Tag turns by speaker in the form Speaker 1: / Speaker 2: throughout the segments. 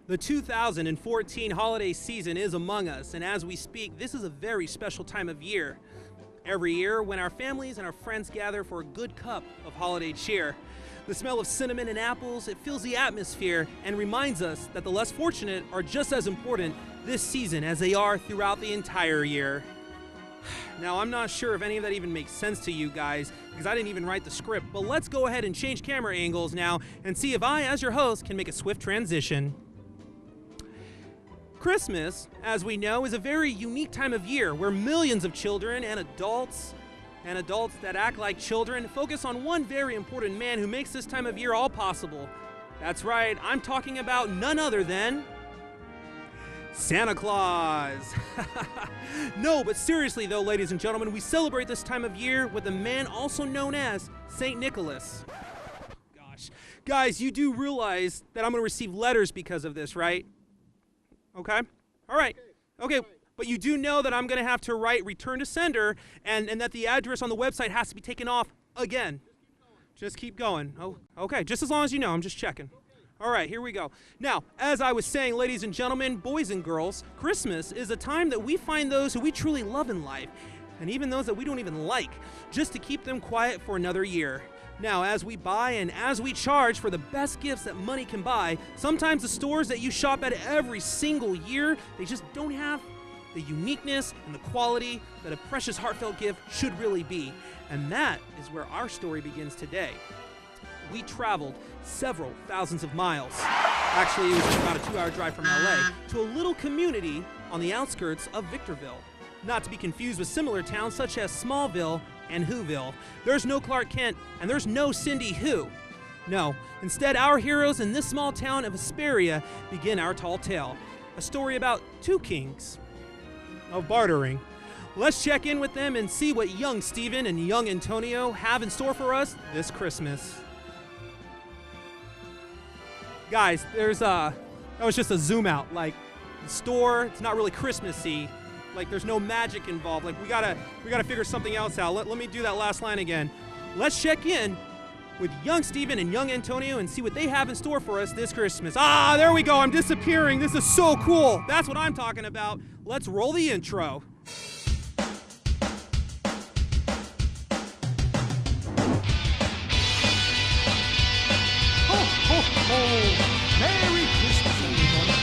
Speaker 1: The 2014 holiday season is among us, and as we speak, this is a very special time of year. Every year, when our families and our friends gather for a good cup of holiday cheer, the smell of cinnamon and apples, it fills the atmosphere and reminds us that the less fortunate are just as important this season as they are throughout the entire year. Now, I'm not sure if any of that even makes sense to you guys, because I didn't even write the script, but let's go ahead and change camera angles now and see if I, as your host, can make a swift transition. Christmas, as we know, is a very unique time of year where millions of children and adults that act like children focus on one very important man who makes this time of year all possible. That's right, I'm talking about none other than Santa Claus. No, but seriously though, ladies and gentlemen, we celebrate this time of year with a man also known as St. Nicholas. Gosh, guys, you do realize that I'm going to receive letters because of this, right? Okay? All right. Okay, but you do know that I'm going to have to write return to sender and that the address on the website has to be taken off again. Just keep going. Oh, okay, just as long as you know, I'm just checking. All right, here we go. Now, as I was saying, ladies and gentlemen, boys and girls, Christmas is a time that we find those who we truly love in life, and even those that we don't even like, just to keep them quiet for another year. Now, as we buy and as we charge for the best gifts that money can buy, sometimes the stores that you shop at every single year, they just don't have the uniqueness and the quality that a precious heartfelt gift should really be. And that is where our story begins today. We traveled several thousands of miles. Actually, it was just about a 2-hour drive from LA to a little community on the outskirts of Victorville. Not to be confused with similar towns such as Smallville and Whoville. There's no Clark Kent and there's no Cindy Who. No, instead our heroes in this small town of Hesperia begin our tall tale. A story about two kings of bartering. Let's check in with them and see what young Stephen and young Antonio have in store for us this Christmas. Guys, that was just a zoom out. Like, the store, it's not really Christmassy. Like, there's no magic involved. Like, we gotta figure something else out. Let me do that last line again. Let's check in with young Stephen and young Antonio and see what they have in store for us this Christmas. Ah, there we go. I'm disappearing. This is so cool. That's what I'm talking about. Let's roll the intro. Ho, ho, ho. Merry Christmas, everyone.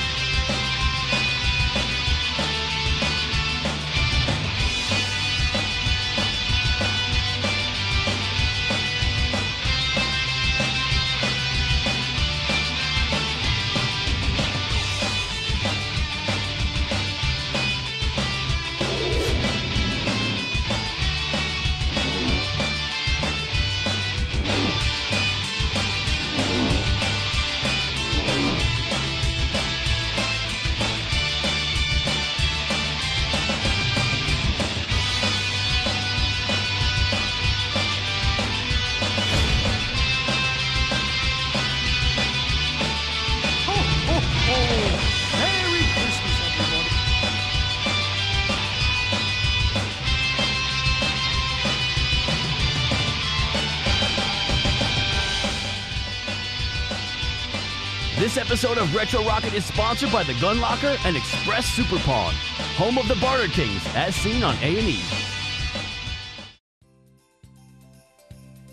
Speaker 2: This episode of Retro Rocket is sponsored by the Gun Locker and Express Super Pawn, home of the Barter Kings, as seen on A&E.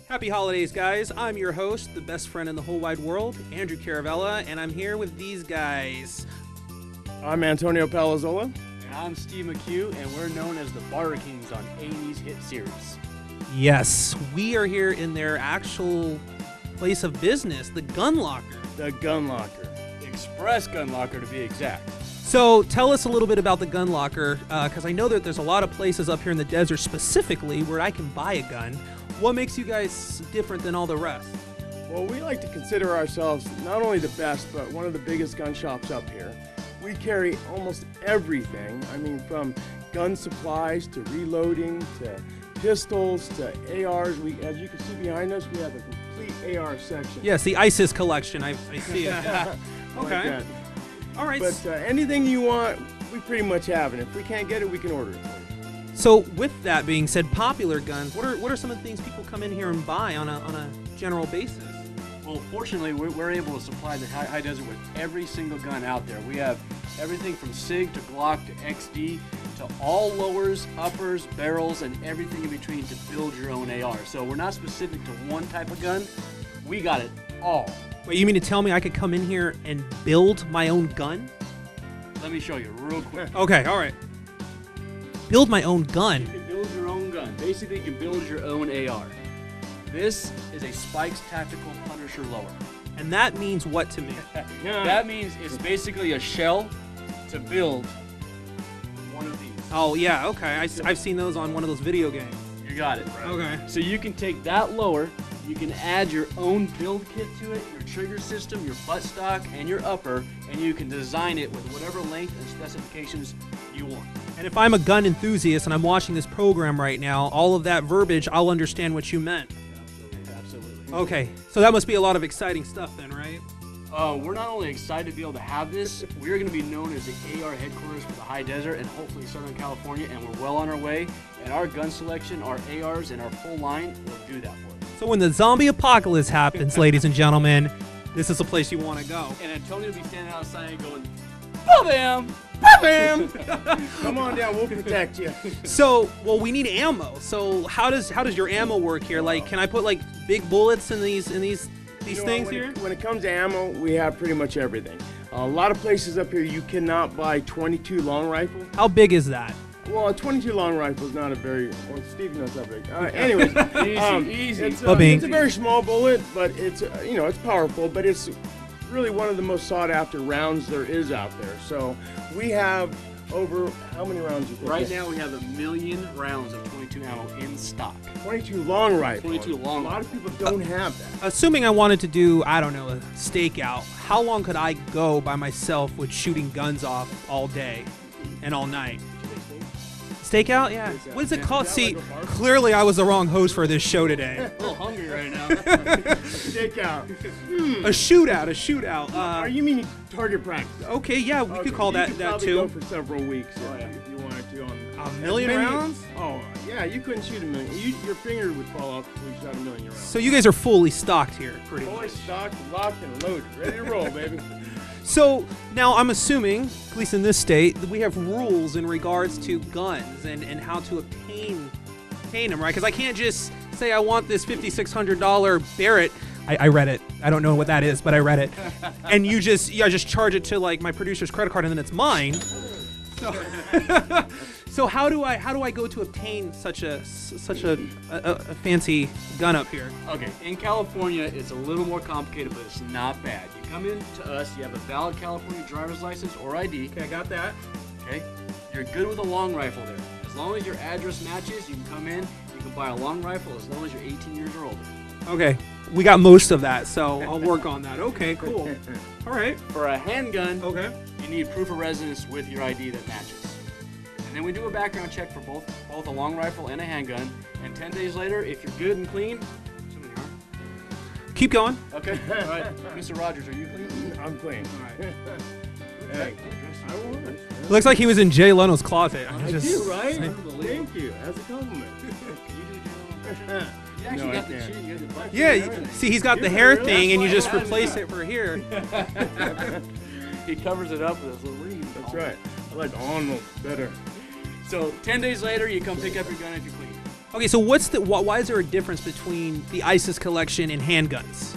Speaker 1: Happy holidays, guys. I'm your host, the best friend in the whole wide world, Andrew Caravella, and I'm here with these guys.
Speaker 3: I'm Antonio Palazzola.
Speaker 4: And I'm Steve McHugh, and we're known as the Barter Kings on A&E's hit series.
Speaker 1: Yes, we are here in their actual place of business, the Gun Locker.
Speaker 3: The Gun Locker.
Speaker 4: Express Gun Locker, to be exact.
Speaker 1: So tell us a little bit about the Gun Locker, because I know that there's a lot of places up here in the desert specifically where I can buy a gun. What makes you guys different than all the rest?
Speaker 3: Well, we like to consider ourselves not only the best, but one of the biggest gun shops up here. We carry almost everything. I mean, from gun supplies to reloading to pistols to ARs. As you can see behind us, we have a complete AR section.
Speaker 1: Yes, the ISIS collection. I see it. Okay.
Speaker 3: Like
Speaker 1: all right.
Speaker 3: But anything you want, we pretty much have it. If we can't get it, we can order it for you.
Speaker 1: So with that being said, popular guns, what are some of the things people come in here and buy on a general basis?
Speaker 4: Well, fortunately, we're able to supply the high desert with every single gun out there. We have everything from SIG to Glock to XD to all lowers, uppers, barrels, and everything in between to build your own AR. So we're not specific to one type of gun. We got it all.
Speaker 1: Wait, you mean to tell me I could come in here and build my own gun?
Speaker 4: Let me show you real quick.
Speaker 1: Okay, all right. Build my own gun.
Speaker 4: You can build your own gun. Basically, you can build your own AR. This is a Spikes Tactical Punisher lower.
Speaker 1: And that means what to me?
Speaker 4: That means it's basically a shell to build one of these.
Speaker 1: Oh, yeah, okay. I've seen those on one of those video games.
Speaker 4: You got it. Right.
Speaker 1: Okay.
Speaker 4: So you can take that lower, you can add your own build kit to it, your trigger system, your buttstock, and your upper, and you can design it with whatever length and specifications you want.
Speaker 1: And if I'm a gun enthusiast and I'm watching this program right now, all of that verbiage, I'll understand what you meant.
Speaker 4: Absolutely.
Speaker 1: Okay, so that must be a lot of exciting stuff then, right?
Speaker 4: We're not only excited to be able to have this, we're going to be known as the AR headquarters for the high desert and hopefully Southern California, and we're well on our way. And our gun selection, our ARs, and our full line will do that for us.
Speaker 1: So when the zombie apocalypse happens, ladies and gentlemen, this is a place you want to go.
Speaker 4: And Antonio will be standing outside going, "Ba-bam! Ba-bam!"
Speaker 3: Come on down, we'll protect you.
Speaker 1: So, well, we need ammo. So how does your ammo work here? Like, can I put like big bullets in these
Speaker 3: You know
Speaker 1: things
Speaker 3: what,
Speaker 1: here?
Speaker 3: when it comes to ammo, we have pretty much everything. A lot of places up here, you cannot buy 22 long rifle.
Speaker 1: How big is that?
Speaker 3: Well, a 22 long rifle is not a very. Well, Steve knows how big. Anyways,
Speaker 4: Easy.
Speaker 3: It's,
Speaker 1: Ba-bing.
Speaker 3: it's a very small bullet, but it's it's powerful. But it's really one of the most sought after rounds there is out there. So we have over how many rounds? You think?
Speaker 4: Right now we have 1 million rounds of 22 ammo in stock.
Speaker 3: 22 long rifle.
Speaker 4: 22 long.
Speaker 3: A lot of people don't have that.
Speaker 1: Assuming I wanted to do, I don't know, a stakeout, how long could I go by myself with shooting guns off all day and all night? Stakeout? Yeah. What is it called?
Speaker 3: Is that
Speaker 1: See,
Speaker 3: like a bar?
Speaker 1: clearly I was the wrong host for this show today.
Speaker 4: A little hungry right now.
Speaker 3: Stakeout.
Speaker 1: A shootout.
Speaker 3: Are you meaning target practice?
Speaker 1: Okay, yeah, we could call
Speaker 3: you
Speaker 1: that
Speaker 3: could
Speaker 1: that
Speaker 3: probably
Speaker 1: too.
Speaker 3: go for several weeks if you wanted to.
Speaker 1: A million rounds?
Speaker 3: Oh, yeah, you couldn't shoot a million. Your finger would fall off if you shot a million rounds.
Speaker 1: So you guys are fully stocked here, pretty
Speaker 3: Fully
Speaker 1: much.
Speaker 3: stocked, locked, and loaded. Ready to roll, baby.
Speaker 1: So now I'm assuming, at least in this state, that we have rules in regards to guns and how to obtain them, right? Because I can't just say I want this $5,600 Barrett. I read it. I don't know what that is, but I read it. And I just charge it to like my producer's credit card and then it's mine. So how do I go to obtain such a fancy gun up here?
Speaker 4: Okay, in California, it's a little more complicated, but it's not bad. You come in to us, you have a valid California driver's license or ID.
Speaker 1: Okay, I got that.
Speaker 4: Okay, you're good with a long rifle there. As long as your address matches, you can come in, you can buy a long rifle as long as you're 18 years or older.
Speaker 1: Okay, we got most of that, so I'll work on that. Okay, cool. All right.
Speaker 4: For a handgun,
Speaker 1: Okay.
Speaker 4: you need proof of residence with your ID that matches. And then we do a background check for both a long rifle and a handgun. And 10 days later, if you're good and clean, assuming you are.
Speaker 1: Keep going.
Speaker 4: Okay. All right. Mr. Rogers, are you clean?
Speaker 3: I'm clean.
Speaker 4: All right.
Speaker 3: Hey, I was.
Speaker 1: Looks like he was in Jay Leno's closet.
Speaker 3: I do, right? Thank you. As a compliment.
Speaker 4: You actually
Speaker 3: No, I
Speaker 4: got the
Speaker 3: can't.
Speaker 4: chin, you got the butt
Speaker 1: Yeah,
Speaker 4: chin and everything.
Speaker 1: see, he's got the
Speaker 3: Yeah,
Speaker 1: hair
Speaker 3: really?
Speaker 1: thing, and you
Speaker 4: That's
Speaker 1: just
Speaker 4: why I
Speaker 1: replace
Speaker 4: asked.
Speaker 1: it for here.
Speaker 4: He covers it up with his little weave.
Speaker 3: That's right. I like Arnold better.
Speaker 4: So 10 days later, you come pick up your gun if you're clean.
Speaker 1: Okay, so why is there a difference between the ISIS collection and handguns?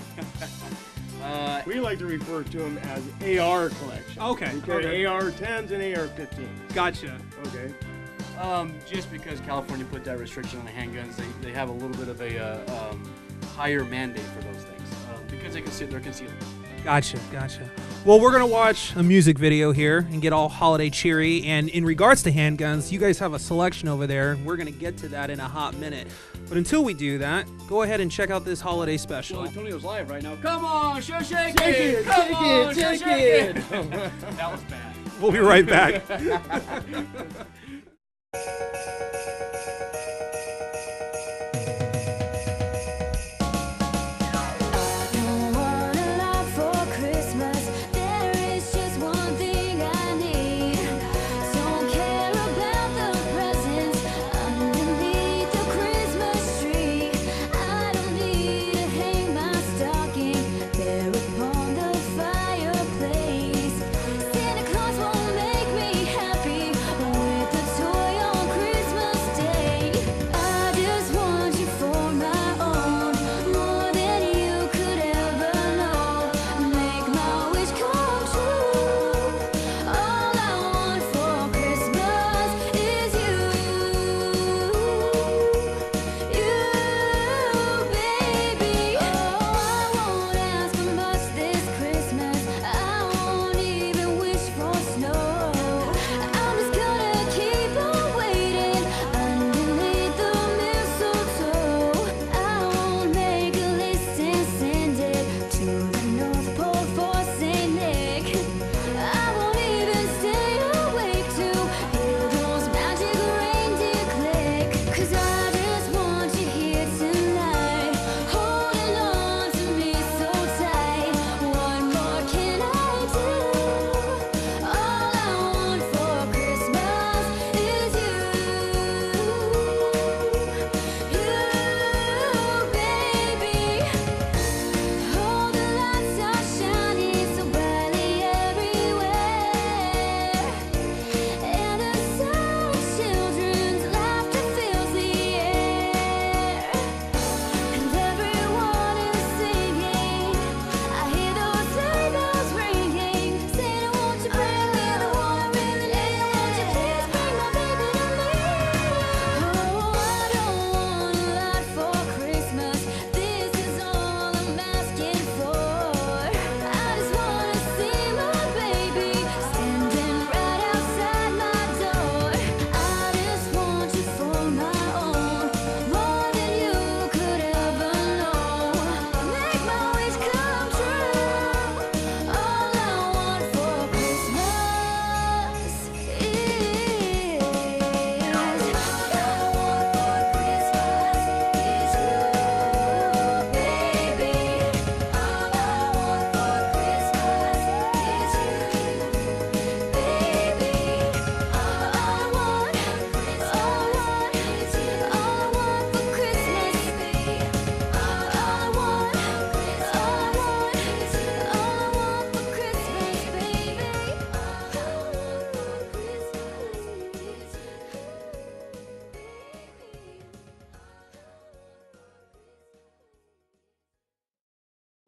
Speaker 3: We like to refer to them as AR collection.
Speaker 1: Okay,
Speaker 3: We carry
Speaker 1: okay.
Speaker 3: AR-10s and AR-15s.
Speaker 1: Gotcha.
Speaker 3: Okay.
Speaker 4: Just because California put that restriction on the handguns, they have a little bit of a higher mandate for those things because they're concealed.
Speaker 1: Gotcha. Well, we're going to watch a music video here and get all holiday cheery. And in regards to handguns, you guys have a selection over there. We're going to get to that in a hot minute. But until we do that, go ahead and check out this holiday special.
Speaker 4: Well, Antonio's live right now. Come on, shake
Speaker 3: Shake
Speaker 4: it!
Speaker 3: it,
Speaker 4: Come
Speaker 3: shake
Speaker 4: on,
Speaker 3: it,
Speaker 4: shake
Speaker 3: shake
Speaker 4: it! That was bad.
Speaker 1: We'll be right back.
Speaker 5: Don't want a lot for Christmas. There is just one thing I need. Don't care about the presents underneath the Christmas tree. I don't need to hang my stocking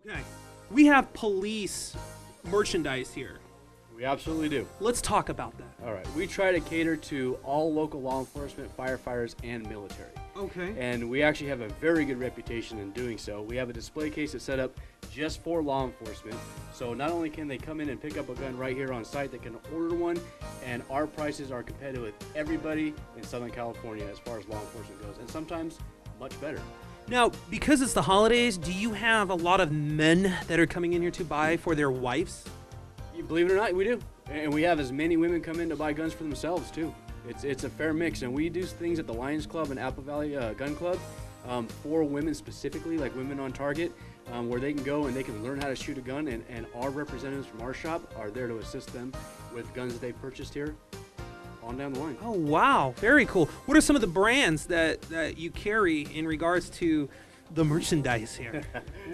Speaker 1: Okay. We have police merchandise here.
Speaker 4: We absolutely do.
Speaker 1: Let's talk about that.
Speaker 4: All right. We try to cater to all local law enforcement, firefighters, and military.
Speaker 1: Okay.
Speaker 4: And we actually have a very good reputation in doing so. We have a display case that's set up just for law enforcement. So not only can they come in and pick up a gun right here on site, they can order one, and our prices are competitive with everybody in Southern California as far as law enforcement goes, and sometimes much better.
Speaker 1: Now, because it's the holidays, do you have a lot of men that are coming in here to buy for their wives?
Speaker 4: You believe it or not, we do. And we have as many women come in to buy guns for themselves, too. It's a fair mix, and we do things at the Lions Club and Apple Valley Gun Club for women specifically, like Women on Target, where they can go and they can learn how to shoot a gun, and our representatives from our shop are there to assist them with guns that they've purchased here on down the line.
Speaker 1: Oh, wow. Very cool. What are some of the brands that you carry in regards to the merchandise here?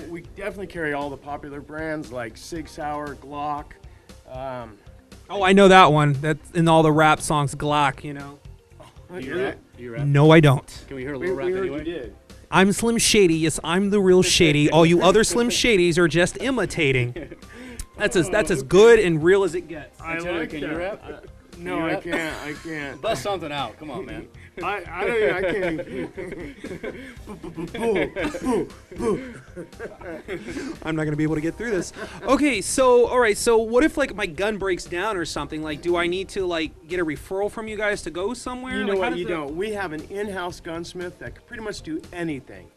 Speaker 3: We definitely carry all the popular brands like Sig Sauer, Glock.
Speaker 1: Oh, I know that one. That's in all the rap songs, Glock, you know.
Speaker 4: Do you rap? Do you rap?
Speaker 1: No, I don't.
Speaker 4: Can we hear a
Speaker 3: We
Speaker 4: little rap
Speaker 3: heard
Speaker 4: anyway?
Speaker 3: you did.
Speaker 1: I'm Slim Shady. Yes, I'm the real Shady. All you other Slim Shadys are just imitating. That's as good and real as it gets.
Speaker 3: I
Speaker 4: Lieutenant,
Speaker 3: like
Speaker 4: can
Speaker 3: that.
Speaker 4: you rap?
Speaker 3: No,
Speaker 4: You
Speaker 3: I
Speaker 4: rap?
Speaker 3: can't. I can't.
Speaker 4: Bust something out. Come on, man.
Speaker 3: I can't.
Speaker 1: I'm not gonna be able to get through this. Okay, so all right, so what if like my gun breaks down or something? Like, do I need to like get a referral from you guys to go somewhere?
Speaker 3: You know
Speaker 1: Like, how
Speaker 3: what?
Speaker 1: does
Speaker 3: You
Speaker 1: that-
Speaker 3: don't. We have an in-house gunsmith that can pretty much do anything,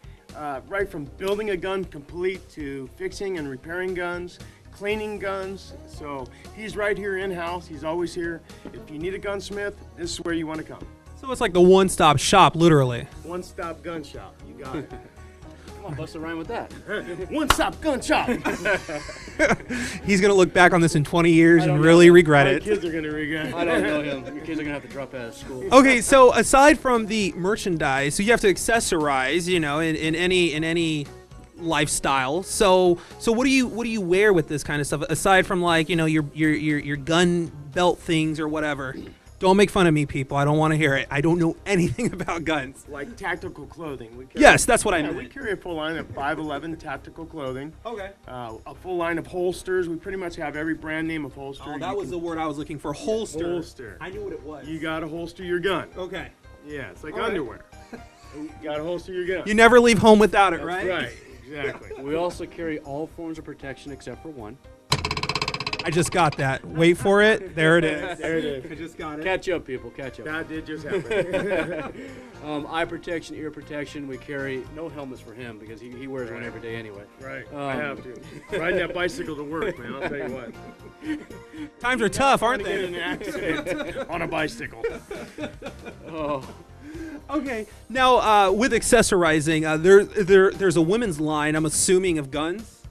Speaker 3: right from building a gun complete to fixing and repairing guns, cleaning guns. So he's right here in-house. He's always here. If you need a gunsmith, this is where you want to come.
Speaker 1: So it's like the one-stop shop, literally.
Speaker 3: One-stop gun shop. You got it.
Speaker 4: Come on, bust a rhyme with that.
Speaker 3: One-stop gun shop.
Speaker 1: He's gonna look back on this in 20 years
Speaker 4: I don't
Speaker 1: and
Speaker 4: know.
Speaker 1: really regret
Speaker 3: My
Speaker 1: it.
Speaker 3: kids are gonna regret.
Speaker 4: I don't know him. Your kids are gonna have to drop out of school.
Speaker 1: Okay, so aside from the merchandise, so you have to accessorize, you know, in any lifestyle. So what do you wear with this kind of stuff aside from like, you know, your gun belt things or whatever? Don't make fun of me, people. I don't want to hear it. I don't know anything about guns.
Speaker 3: Like tactical clothing. We carry,
Speaker 1: Yes, that's what I
Speaker 3: yeah, we
Speaker 1: meant.
Speaker 3: carry a full line of 511 tactical clothing.
Speaker 1: Okay.
Speaker 3: A full line of holsters. We pretty much have every brand name of holster.
Speaker 1: Oh,
Speaker 3: You
Speaker 1: that was the
Speaker 3: can-
Speaker 1: word I was looking for. Holster.
Speaker 3: Holster.
Speaker 1: I knew what it was.
Speaker 3: You gotta holster your gun.
Speaker 1: Okay.
Speaker 3: Yeah, it's like
Speaker 1: All right.
Speaker 3: underwear. You gotta holster your gun.
Speaker 1: You never leave home without it, right?
Speaker 3: Right, exactly.
Speaker 4: We also carry all forms of protection except for one.
Speaker 1: I just got that. Wait for it. There it is.
Speaker 3: There it is.
Speaker 1: I just got it.
Speaker 4: Catch up, people. Catch up.
Speaker 3: That did just happen.
Speaker 4: Eye protection, ear protection. We carry no helmets for him because he wears one every day anyway.
Speaker 3: Right, I have to. Riding that bicycle to work, man, I'll tell you what.
Speaker 1: Times are tough, aren't
Speaker 3: Get in
Speaker 1: they?
Speaker 3: an accident on a bicycle.
Speaker 4: Oh,
Speaker 1: Okay. Now, with accessorizing, there's a women's line, I'm assuming, of guns.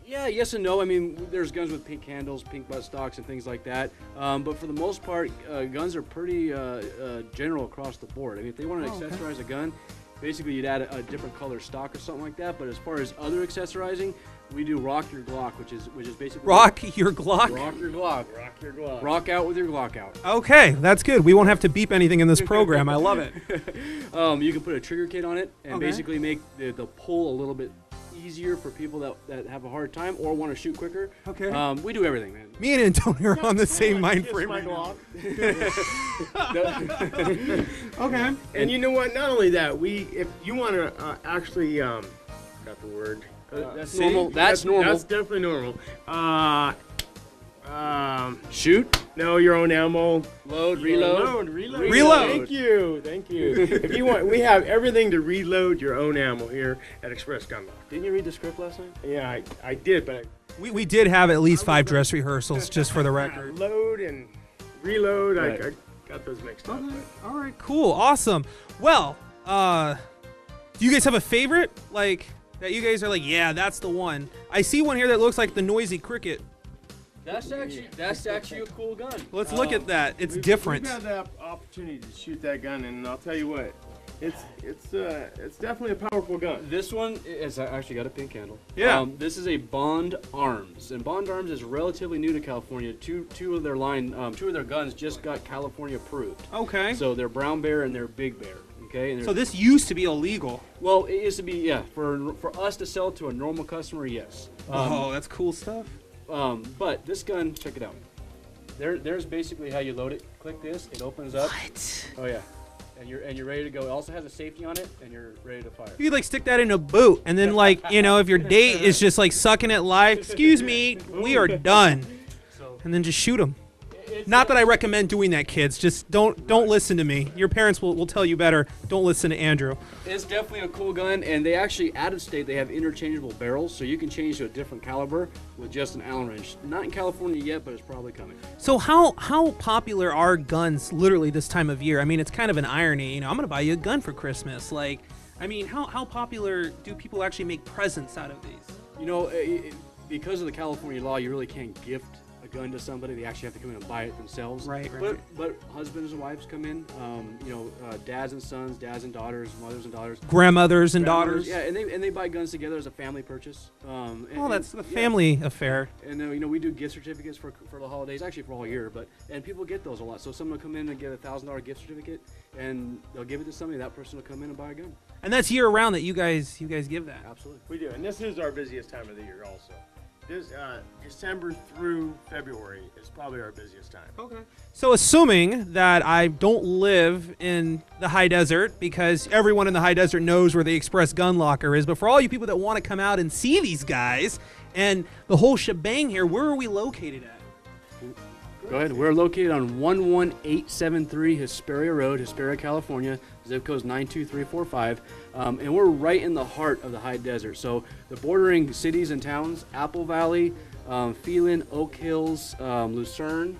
Speaker 4: yeah, yes and no. I mean, there's guns with pink handles, pink butt stocks, and things like that. But for the most part, guns are pretty general across the board. I mean, if they want to accessorize a gun, basically you'd add a different color stock or something like that. But as far as other accessorizing, we do rock your Glock, which is basically
Speaker 1: Rock your Glock.
Speaker 4: rock your Glock.
Speaker 3: Rock your glove.
Speaker 4: Rock out with your Glock out.
Speaker 1: Okay, that's good. We won't have to beep anything in this program. I love it.
Speaker 4: You can put a trigger kit on it and
Speaker 1: Okay.
Speaker 4: basically make the pull a little bit easier for people that have a hard time or want to shoot quicker.
Speaker 1: Okay.
Speaker 4: We do everything, man.
Speaker 1: Me and Antonio are on the same mind
Speaker 3: Kiss
Speaker 1: frame
Speaker 3: my
Speaker 1: right now.
Speaker 3: Glock.
Speaker 1: Okay.
Speaker 3: And you know what? Not only that, if you want to actually, got the word.
Speaker 4: That's
Speaker 3: See?
Speaker 4: normal. That's normal.
Speaker 3: That's definitely normal.
Speaker 4: Shoot,
Speaker 3: No, your own ammo.
Speaker 4: load, reload.
Speaker 1: Reload.
Speaker 3: Thank you. If you want, we have everything to reload your own ammo here at Express Gun Lock.
Speaker 4: Didn't you read the script last night?
Speaker 3: Yeah, I did, but
Speaker 1: We did have at least 5 dress rehearsals, just for the record.
Speaker 3: load and reload,
Speaker 4: Right.
Speaker 3: I got those mixed up. but-
Speaker 1: All right, cool, awesome. Well, do you guys have a favorite? Like, that you guys are like, yeah, that's the one. I see one here that looks like the Noisy Cricket.
Speaker 4: That's actually a cool gun.
Speaker 1: Let's look at that. It's
Speaker 3: We've-
Speaker 1: different.
Speaker 3: We've had the opportunity to shoot that gun, and I'll tell you what, it's definitely a powerful gun.
Speaker 4: This one is actually got a pink handle.
Speaker 1: Yeah.
Speaker 4: This is a Bond Arms, and Bond Arms is relatively new to California. Two of their guns just got California approved.
Speaker 1: Okay.
Speaker 4: So they're Brown Bear and they're Big Bear. Okay. And
Speaker 1: So this used to be illegal.
Speaker 4: well, it used to be, yeah, for us to sell to a normal customer, yes.
Speaker 1: Oh, that's cool stuff.
Speaker 4: But this gun, check it out. There's basically how you load it. Click this, it opens up.
Speaker 1: What?
Speaker 4: Oh yeah, and you're ready to go. It also has a safety on it, and you're ready to fire.
Speaker 1: You could like stick that in a boot, and then like if your date is just like sucking at life, excuse me, we are done,
Speaker 4: So
Speaker 1: and then just shoot them.
Speaker 4: it's
Speaker 1: Not that I recommend doing that, kids. Just don't listen to me. Your parents will tell you better. Don't listen to Andrew.
Speaker 4: It's definitely a cool gun, and they actually, out of state, they have interchangeable barrels, so you can change to a different caliber with just an Allen wrench. Not in California yet, but it's probably coming.
Speaker 1: So how popular are guns literally this time of year? I mean, it's kind of an irony. I'm gonna buy you a gun for Christmas. Like, I mean, how popular do people actually make presents out of these?
Speaker 4: Because of the California law, you really can't gift a gun to somebody. They actually have to come in and buy it themselves.
Speaker 1: Right.
Speaker 4: But husbands and wives come in. Dads and sons, dads and daughters, mothers and daughters.
Speaker 1: Grandmothers and daughters.
Speaker 4: Yeah, and they buy guns together as a family purchase.
Speaker 1: That's a family affair.
Speaker 4: And we do gift certificates for the holidays, actually for all year. And people get those a lot. So someone will come in and get a $1,000 gift certificate, and they'll give it to somebody. That person will come in and buy a gun.
Speaker 1: And that's year round that you guys give that.
Speaker 4: Absolutely.
Speaker 3: We do, and this is our busiest time of the year also. This December through February is probably our busiest time.
Speaker 1: Okay. So assuming that I don't live in the high desert, because everyone in the high desert knows where the Express Gun Locker is, but for all you people that want to come out and see these guys and the whole shebang here, where are we located at?
Speaker 4: Go ahead. We're located on 11873 Hesperia Road, Hesperia, California. Zip code is 92345. And we're right in the heart of the high desert. So the bordering cities and towns, Apple Valley, Phelan, Oak Hills, Lucerne,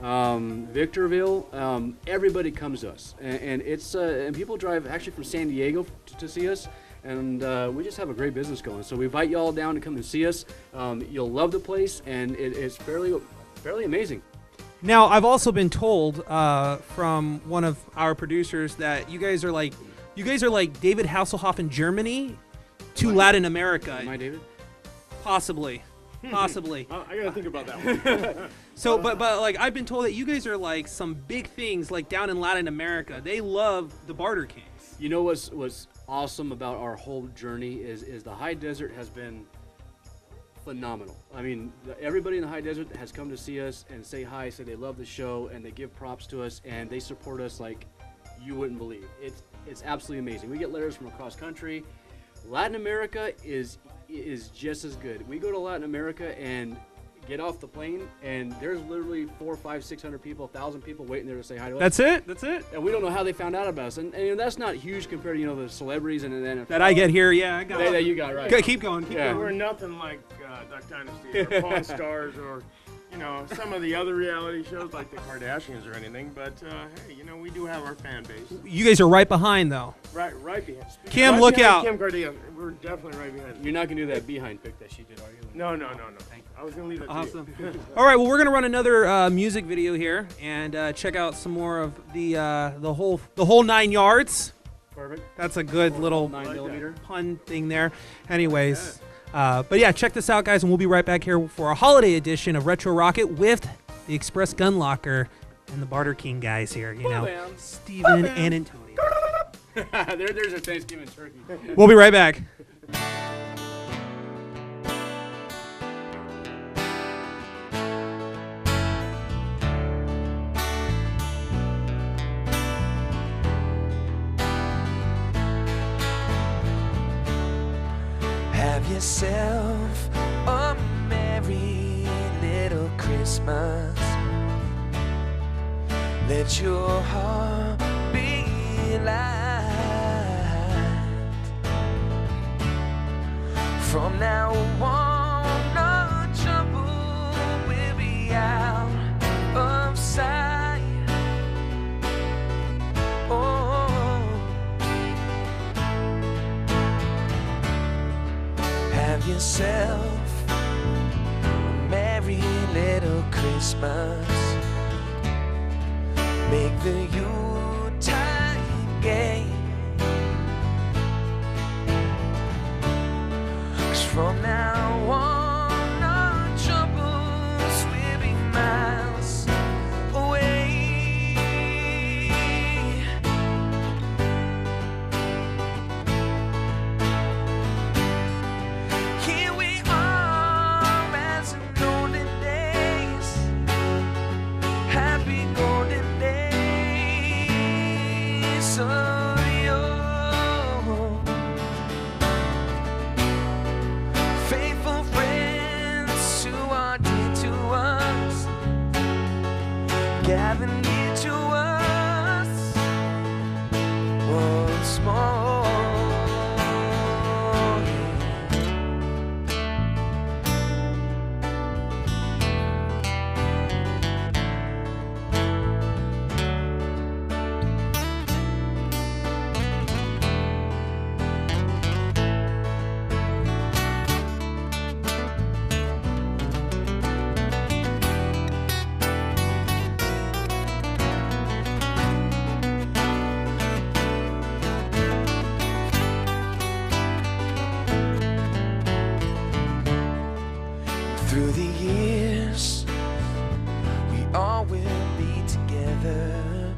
Speaker 4: Victorville, everybody comes to us. And it's and people drive actually from San Diego to see us. And we just have a great business going. So we invite you all down to come and see us. You'll love the place, and it's fairly amazing.
Speaker 1: Now, I've also been told from one of our producers that you guys are like David Hasselhoff in Germany to Latin America.
Speaker 4: Am I David?
Speaker 1: Possibly.
Speaker 3: I gotta think about that one.
Speaker 1: So, but like I've been told that you guys are like some big things like down in Latin America. They love the Barter Kings.
Speaker 4: You know what's awesome about our whole journey is the high desert has been phenomenal. I mean, everybody in the high desert has come to see us and say hi, say they love the show, and they give props to us, and they support us like you wouldn't believe. It's absolutely amazing. We get letters from across country. Latin America is just as good. We go to Latin America and get off the plane, and there's literally 400, 500, 600 people, 1,000 people waiting there to say hi to us.
Speaker 1: That's it.
Speaker 4: And we don't know how they found out about us. And that's not huge compared to the celebrities and the NFL.
Speaker 1: That I get here, yeah, I got
Speaker 4: That
Speaker 1: it.
Speaker 4: you got right.
Speaker 1: Okay, keep going.
Speaker 4: Yeah.
Speaker 3: We're nothing like Duck Dynasty or Pawn Stars or some of the other reality shows like the Kardashians or anything. But hey, we do have our fan base.
Speaker 1: You guys are right behind though.
Speaker 3: Right behind.
Speaker 1: Kim,
Speaker 3: Right
Speaker 1: look
Speaker 3: behind
Speaker 1: out.
Speaker 3: Kim Kardashian. We're definitely right behind.
Speaker 4: You're not going to do that behind pick that she did, are you?
Speaker 3: No. I was gonna leave it.
Speaker 1: Awesome. All right, well, we're gonna run another music video here and check out some more of the whole 9 yards.
Speaker 4: Perfect.
Speaker 1: That's a good little
Speaker 4: 9mm.
Speaker 1: pun thing there. Anyways, but yeah, check this out, guys, and we'll be right back here for a holiday edition of Retro Rocket with the Express Gun Locker and the Barter King guys here. Steven and Antonio.
Speaker 4: There's a Thanksgiving turkey.
Speaker 1: We'll be right back.
Speaker 6: Have yourself a merry little Christmas. Let your heart be light. From now on, no trouble will be out of sight. Oh, have yourself a merry little Christmas. Make the Yuletide gay. 'Cause from now on, our troubles will be miles away. faithful friends who are dear to us, gather near to us once more. Through the years, we all will be together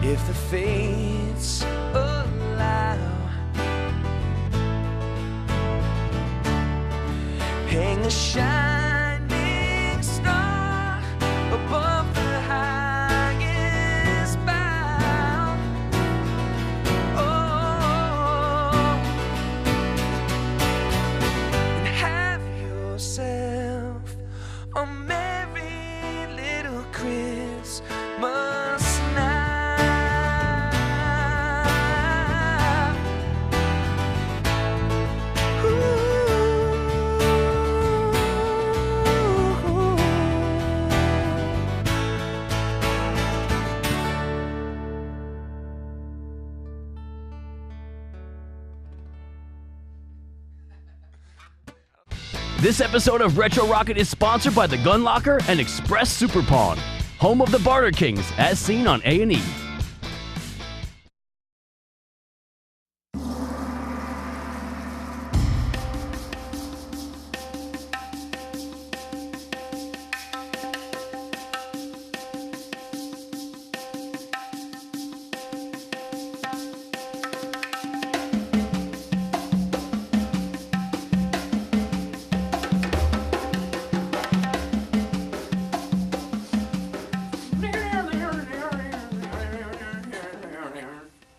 Speaker 6: if the fates allow. Hang a shining star above the highest bough. And have yourself a merry little Christmas now.
Speaker 2: This episode of Retro Rocket is sponsored by the Gun Locker and Express Super Pawn, home of the Barter Kings, as seen on A&E.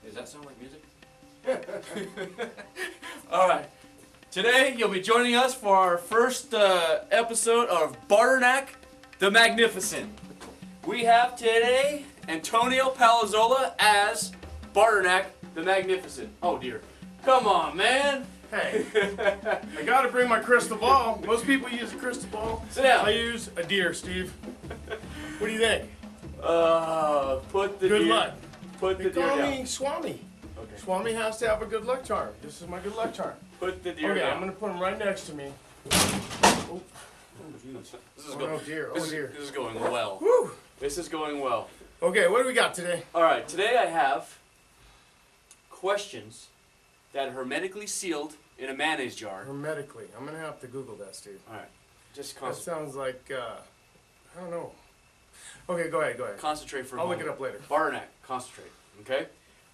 Speaker 4: Does that sound like music? All right. Today, you'll be joining us for our first episode of Barternack the Magnificent. We have today Antonio Palazzola as Barternack the Magnificent. Oh, dear. Come on, man.
Speaker 3: Hey, I gotta bring my crystal ball. Most people use a crystal ball.
Speaker 4: Sit down.
Speaker 3: I use a deer, Steve. What do you think?
Speaker 4: Put the
Speaker 3: Good
Speaker 4: deer.
Speaker 3: luck.
Speaker 4: Put the
Speaker 3: They
Speaker 4: deer
Speaker 3: call
Speaker 4: down.
Speaker 3: me Swami.
Speaker 4: Okay.
Speaker 3: Swami has to have a good luck charm. This is my good luck charm.
Speaker 4: Put the deer
Speaker 3: Okay,
Speaker 4: down.
Speaker 3: I'm gonna put him right next to me. Oh,
Speaker 4: This is
Speaker 3: oh
Speaker 4: going.
Speaker 3: dear,
Speaker 4: This
Speaker 3: oh
Speaker 4: is-
Speaker 3: dear.
Speaker 4: This is going well.
Speaker 3: Whew.
Speaker 4: This is going well.
Speaker 3: Okay, what do we got today?
Speaker 4: All right. Today I have questions that are hermetically sealed in a mayonnaise jar.
Speaker 3: Hermetically. I'm gonna have to Google that, Steve.
Speaker 4: All right. Just
Speaker 3: That
Speaker 4: concentrate.
Speaker 3: sounds like, I don't know. Okay, go ahead, go ahead.
Speaker 4: Concentrate for a
Speaker 3: I'll look
Speaker 4: moment.
Speaker 3: it up later.
Speaker 4: Barternack, concentrate. Okay?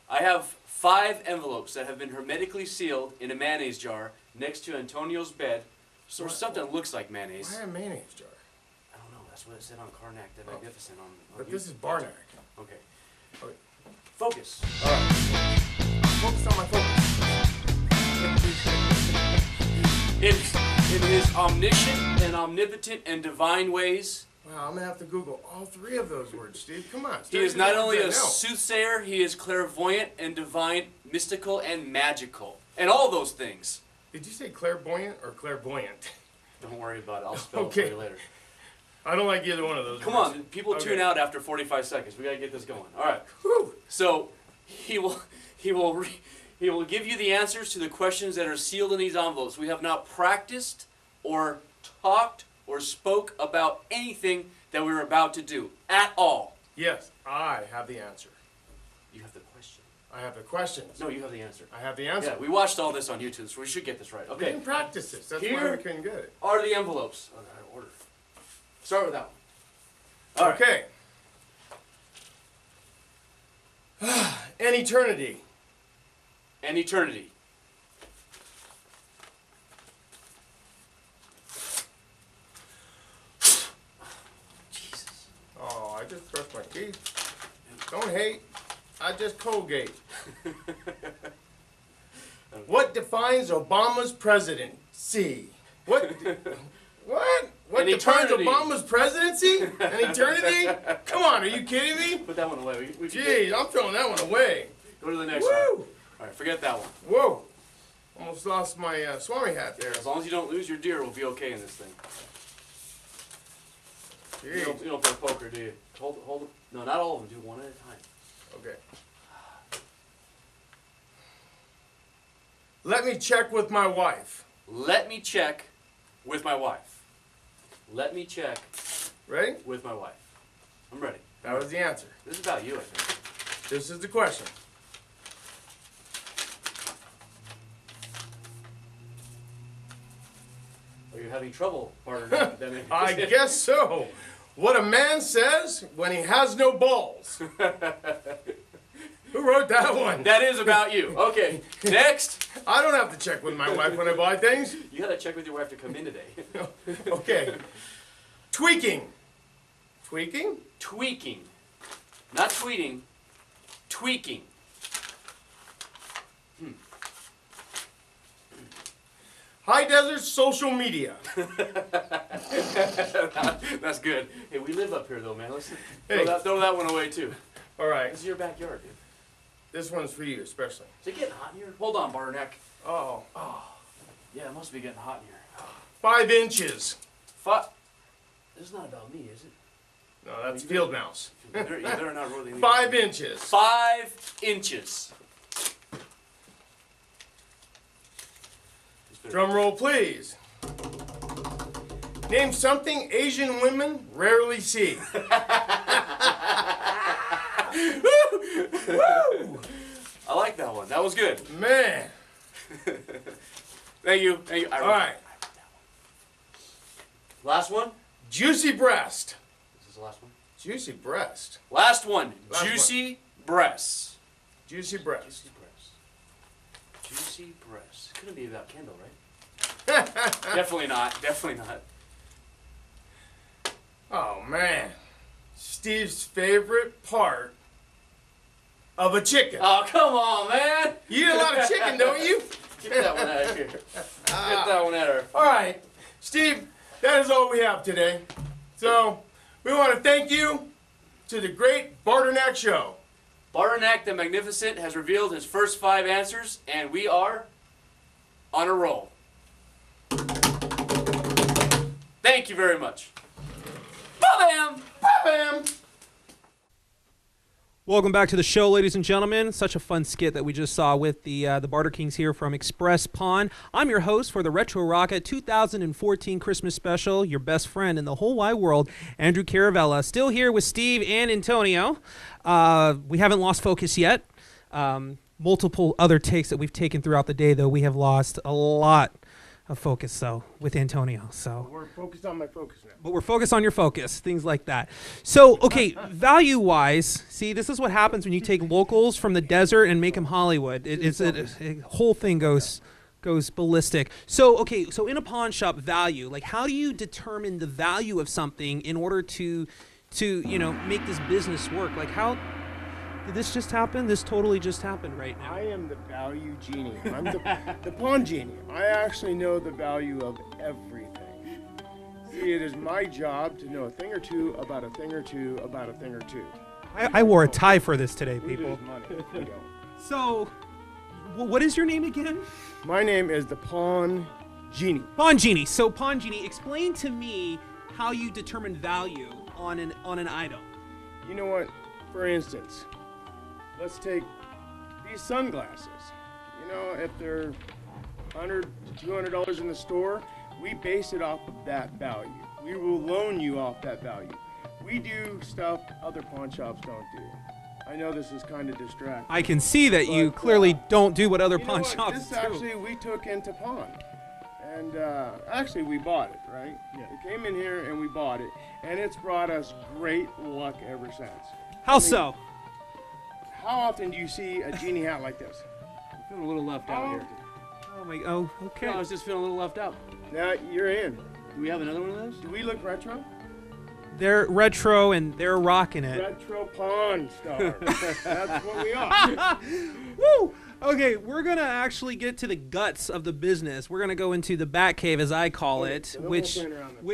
Speaker 4: I have 5 envelopes that have been hermetically sealed in a mayonnaise jar next to Antonio's bed. So
Speaker 3: Why-
Speaker 4: something that looks like mayonnaise.
Speaker 3: Why a mayonnaise jar?
Speaker 4: I don't know. That's what it said on Karnak the Magnificent on
Speaker 3: But
Speaker 4: YouTube.
Speaker 3: this is Barnack.
Speaker 4: Okay.
Speaker 3: Okay.
Speaker 4: Focus.
Speaker 3: All right. Focus on my focus.
Speaker 4: In his omniscient and omnipotent and divine ways,
Speaker 3: Wow, I'm gonna have to Google all 3 of those words, Steve. Come on.
Speaker 4: he is not only a
Speaker 3: No.
Speaker 4: soothsayer, he is clairvoyant and divine, mystical and magical. And all those things.
Speaker 3: Did you say clairvoyant or clairvoyant?
Speaker 4: Don't worry about it. I'll spell it
Speaker 3: Okay.
Speaker 4: for you later.
Speaker 3: I don't like either one of those
Speaker 4: Come
Speaker 3: words.
Speaker 4: on, people
Speaker 3: Okay.
Speaker 4: tune out after 45 seconds. We gotta get this going. All right.
Speaker 3: Whew.
Speaker 4: So he will give you the answers to the questions that are sealed in these envelopes. We have not practiced or talked or spoke about anything that we're about to do at all.
Speaker 3: Yes, I have the answer.
Speaker 4: You have the question.
Speaker 3: I have the questions.
Speaker 4: No, you have the answer.
Speaker 3: I have the answer.
Speaker 4: Yeah, we watched all this on YouTube, so we should get this right.
Speaker 3: We
Speaker 4: Okay.
Speaker 3: didn't practice this. That's why
Speaker 4: Here-
Speaker 3: we couldn't get it.
Speaker 4: Are the envelopes? Oh, out of order. Start with that one. All right.
Speaker 3: Okay. An eternity.
Speaker 4: And eternity. Jesus.
Speaker 3: Oh, I just brushed my teeth. Don't hate. I just Colgate.
Speaker 4: Okay.
Speaker 3: What defines Obama's presidency? What? What? What
Speaker 4: An
Speaker 3: defines
Speaker 4: eternity.
Speaker 3: Obama's presidency? An eternity? Come on, are you kidding me?
Speaker 4: Put that one away. We can
Speaker 3: Jeez, I'm throwing that one away.
Speaker 4: go to the next
Speaker 3: Woo!
Speaker 4: one. All right, forget that one.
Speaker 3: Whoa. Almost lost my Swami hat there.
Speaker 4: As long as you don't lose your deer, we'll be okay in this thing.
Speaker 3: Jeez.
Speaker 4: You don't play poker, do you? Hold it. No, not all of them. Do one at a time.
Speaker 3: Okay. Let me check with my wife.
Speaker 4: Let me check with my wife. Let me check
Speaker 3: Ready?
Speaker 4: with my wife. I'm ready.
Speaker 3: That was the answer.
Speaker 4: This is about you, I think.
Speaker 3: This is the question.
Speaker 4: Are you having trouble, partner?
Speaker 3: I guess so. What a man says when he has no balls. Who wrote that one?
Speaker 4: That is about you. Okay, next.
Speaker 3: I don't have to check with my wife when I buy things.
Speaker 4: You gotta check with your wife to come in today.
Speaker 3: Okay. Tweaking. Tweaking?
Speaker 4: Tweaking. Not tweeting. Tweaking.
Speaker 3: High desert social media.
Speaker 4: That's good. Hey, we live up here though, man. Let's
Speaker 3: Hey.
Speaker 4: throw that one away too.
Speaker 3: All right.
Speaker 4: This is your backyard, dude.
Speaker 3: This one's for you especially.
Speaker 4: Is it getting hot in here? Hold on, Barterneck.
Speaker 3: Oh.
Speaker 4: Yeah, it must be getting hot in here.
Speaker 3: 5 inches.
Speaker 4: This is not about me, is it?
Speaker 3: No, that's field mouse.
Speaker 4: They're not really.
Speaker 3: 5 inches.
Speaker 4: 5 inches.
Speaker 3: Drum roll, please. Name something Asian women rarely see. Woo!
Speaker 4: I like that one. That was good.
Speaker 3: Man.
Speaker 4: Thank you. Thank you.
Speaker 3: All right.
Speaker 4: Last one.
Speaker 3: Juicy breast.
Speaker 4: This is the last one.
Speaker 3: Juicy breast.
Speaker 4: Last one.
Speaker 3: Last
Speaker 4: Juicy breasts.
Speaker 3: Juicy breast.
Speaker 4: Juicy breasts. Juicy breasts. Couldn't be about Kendall, right? Definitely not. Definitely not.
Speaker 3: Oh, man. Steve's favorite part of a chicken.
Speaker 4: Oh, come on, man.
Speaker 3: You eat a lot of chicken, don't you?
Speaker 4: Get that one out of here. Get that one out of here.
Speaker 3: All right. Steve, that is all we have today. So, we want to thank you to the great Barterneck Show.
Speaker 4: Barterneck the Magnificent has revealed his first 5 answers, and we are on a roll. Thank you very much. Ba-bam!
Speaker 3: Bam!
Speaker 1: Welcome back to the show, ladies and gentlemen. Such a fun skit that we just saw with the Barter Kings here from Express Pawn. I'm your host for the Retro Rocket 2014 Christmas Special, your best friend in the whole wide world, Andrew Caravella. Still here with Steve and Antonio. We haven't lost focus yet. Multiple other takes that we've taken throughout the day, though, we have lost a lot of focus, though, with Antonio. So
Speaker 3: We're focused on my focus now.
Speaker 1: but we're focused on your focus, things like that. So, okay, value-wise, see, this is what happens when you take locals from the desert and make them Hollywood. A whole thing goes ballistic. So, okay, so in a pawn shop, value, like how do you determine the value of something in order to make this business work? Like how did this just happen? This totally just happened right now.
Speaker 3: I am the value genie. I'm the pawn genie. I actually know the value of everything. See, it is my job to know a thing or two about a thing or two about a thing or two.
Speaker 1: I wore a tie for this today,
Speaker 3: We
Speaker 1: people.
Speaker 3: lose money. We don't.
Speaker 1: So, what is your name again?
Speaker 3: My name is the Pawn Genie.
Speaker 1: Pawn Genie. So, Pawn Genie, explain to me how you determine value on an item.
Speaker 3: You know what? For instance, let's take these sunglasses. You know, if they're $100 to $200 in the store, we base it off of that value. We will loan you off that value. We do stuff other pawn shops don't do. I know this is kind of distracting.
Speaker 1: I can see that you
Speaker 3: But,
Speaker 1: clearly don't do what other
Speaker 3: You know
Speaker 1: pawn
Speaker 3: what?
Speaker 1: shops
Speaker 3: This
Speaker 1: do.
Speaker 3: actually we took into pawn. And actually we bought it, right? Yeah. It came in here and we bought it. And it's brought us great luck ever since.
Speaker 1: How so?
Speaker 3: How often do you see a genie hat like this?
Speaker 4: I'm feeling a little left out here.
Speaker 1: Okay.
Speaker 4: I was just feeling a little left out.
Speaker 3: Now you're in.
Speaker 4: Do we have another one of those?
Speaker 3: Do we look retro?
Speaker 1: They're retro and they're rocking it.
Speaker 3: Retro pawn star. That's what we are.
Speaker 1: Woo! Okay, we're gonna actually get to the guts of the business. We're gonna go into the bat cave, as I call it,
Speaker 3: so then we'll
Speaker 1: which
Speaker 3: play around then.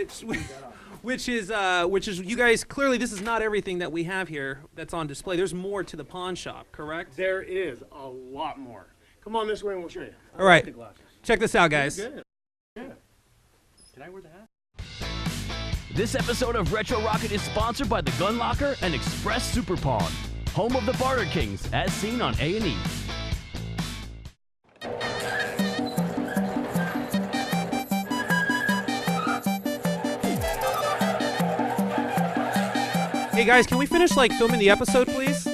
Speaker 1: which is you guys clearly this is not everything that we have here that's on display. There's more to the pawn shop, correct?
Speaker 3: There is a lot more. Come on this way and we'll show you.
Speaker 1: All right,
Speaker 4: The glasses.
Speaker 1: check this out, guys.
Speaker 3: Good. Yeah.
Speaker 4: Can I wear the hat?
Speaker 2: This episode of Retro Rocket is sponsored by the Gun Locker and Express Super Pawn, home of the Barter Kings, as seen on A&E.
Speaker 1: Hey guys, can we finish like filming the episode, please?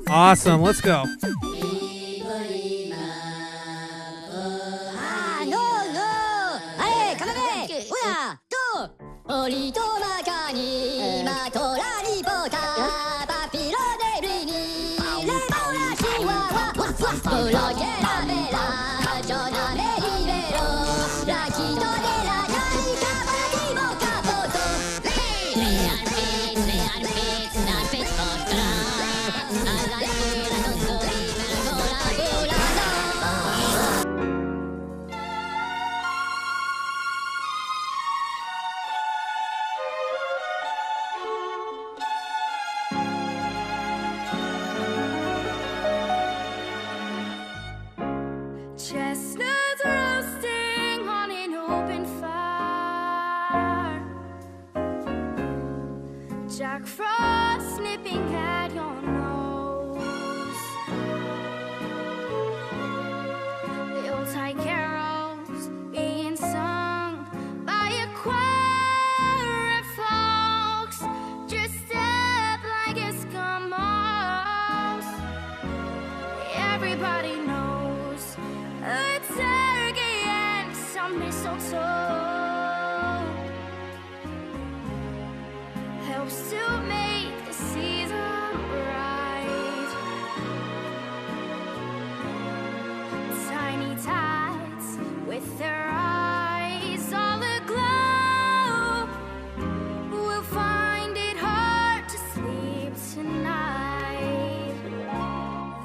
Speaker 1: Awesome, let's go.
Speaker 5: Chestnuts roasting on an open fire. Jack Frost nipping at your nose. Yuletide carols being sung by a choir of folks dressed up like Eskimos. Everybody knows a turkey and some mistletoe helps to make the season bright. Tiny tots with their eyes all aglow will find it hard to sleep tonight.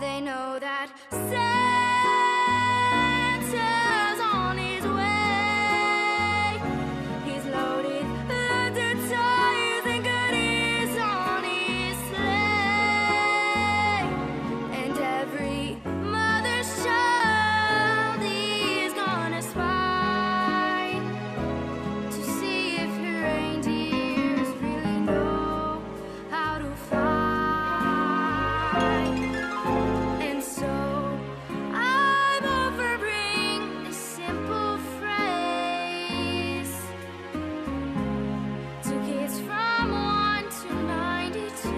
Speaker 5: They know that Santa's on his way. He's loaded the toys and goodies on his sleigh. And every mother's child is gonna spy to see if your reindeers really know how to fly. And so I'm offering this simple phrase to kids from 1 to 92.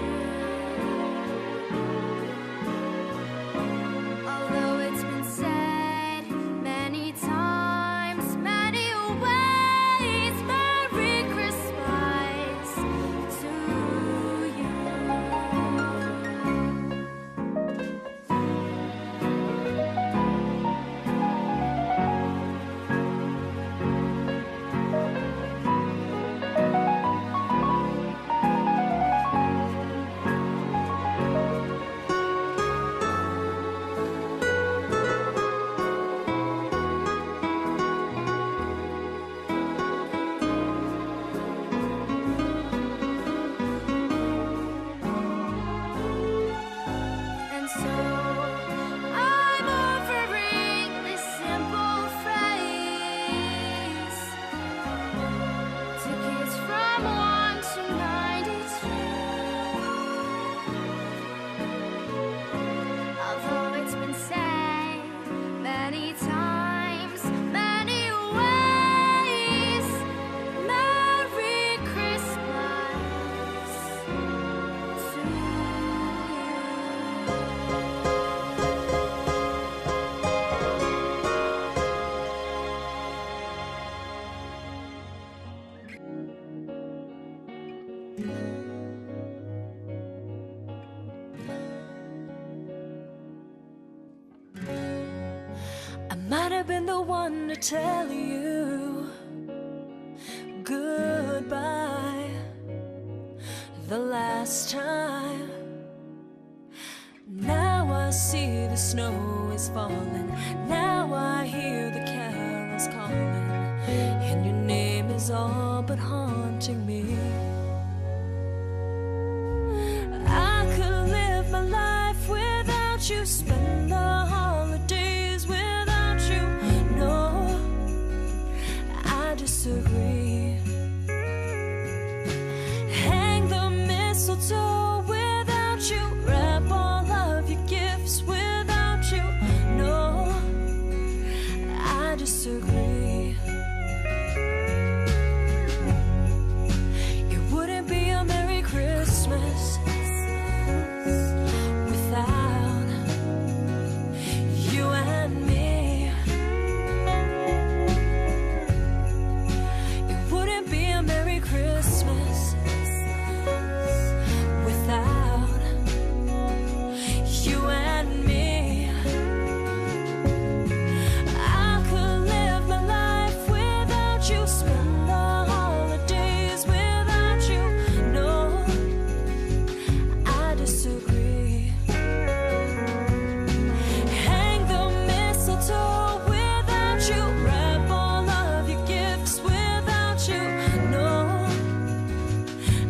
Speaker 5: Although it's been said many times, many ways, Merry Christmas to you. And so I'm offering this simple phrase to kids from 1 to 92. Although it's been said many times, many ways, Merry Christmas to you.
Speaker 7: I might have been the one to tell you goodbye the last time see the snow is falling. Now I hear the carols calling, and your name is all but haunting me. I could live my life without you, spend the holidays without you. No, I disagree. Hang the mistletoe without you, wrap all of your gifts without you. No, I disagree. It wouldn't be a Merry Christmas without you and me. It wouldn't be a Merry Christmas without you and me. I could live my life without you, spend the holidays without you. No, I disagree. Hang the mistletoe without you, wrap all of your gifts without you. No,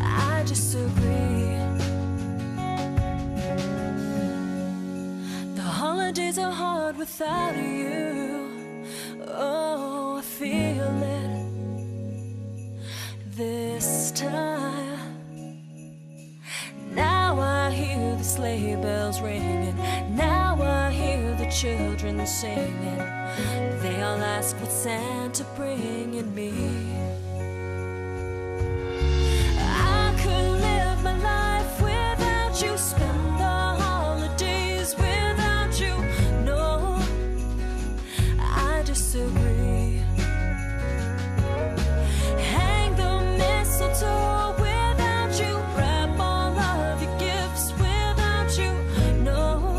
Speaker 7: I disagree. The holidays are hard without you. Oh, I feel it this time. Now I hear the sleigh bells ringing. Now I hear the children singing. They all ask what Santa bringing me. I could live my life without you, spend the holidays without you. No, I disagree. Hang the mistletoe without you, wrap all of your gifts without you. No,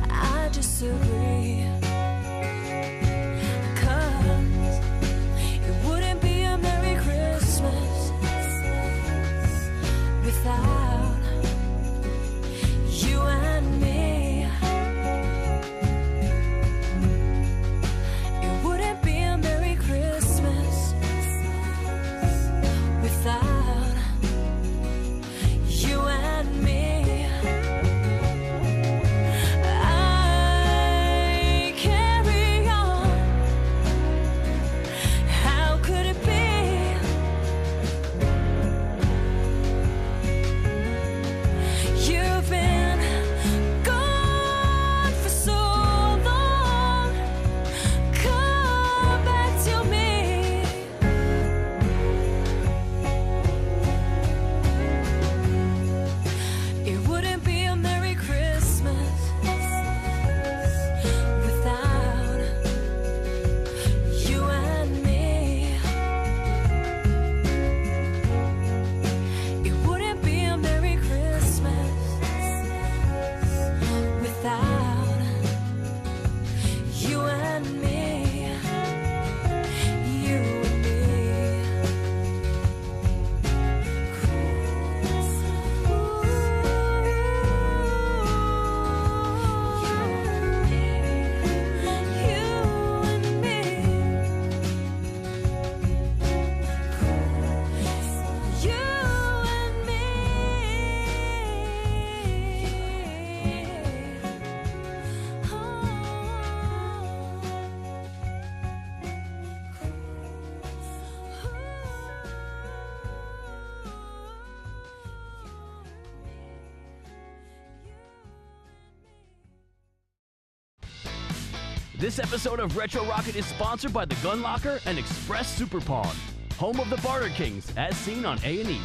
Speaker 7: I disagree. 'Cause it wouldn't be a Merry Christmas without you and me. It wouldn't be a Merry Christmas without you and me. I carry on. How could it be? You've been gone for so long. Come back to me. It wouldn't be a Merry Christmas without you and me. It wouldn't be a Merry Christmas without you and me. You and me.
Speaker 2: This episode of Retro Rocket is sponsored by the Gun Locker and Express Super Pawn, home of the Barter Kings, as seen on A&E.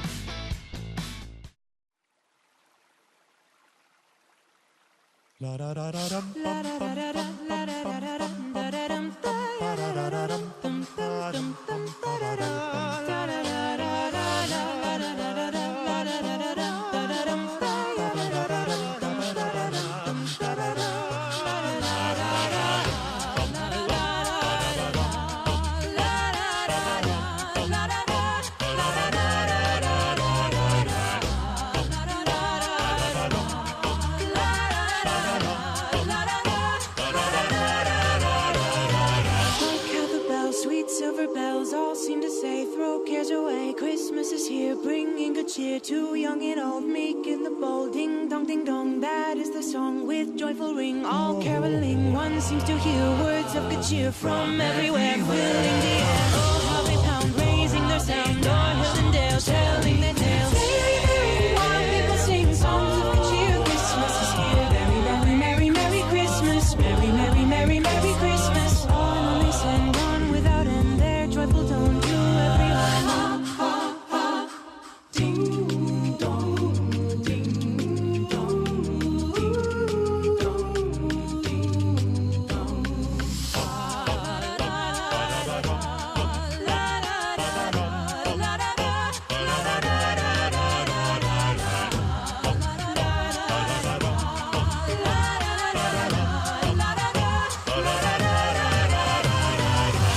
Speaker 8: here, bringing good cheer to young and old, meek and the bold. Ding dong, that is the song with joyful ring. All caroling, one seems to hear words of good cheer from everywhere, filling the air. Oh, how they pound, raising their sound, o'er hill and dale, telling their tales. Merry, merry, while people sing songs of good cheer. Christmas is here. Merry, merry, merry, merry Christmas. Merry, merry, merry, merry Christmas. On they send on without end their joyful tone to everyone. Ding dong, ding dong, ding dong, ding dong.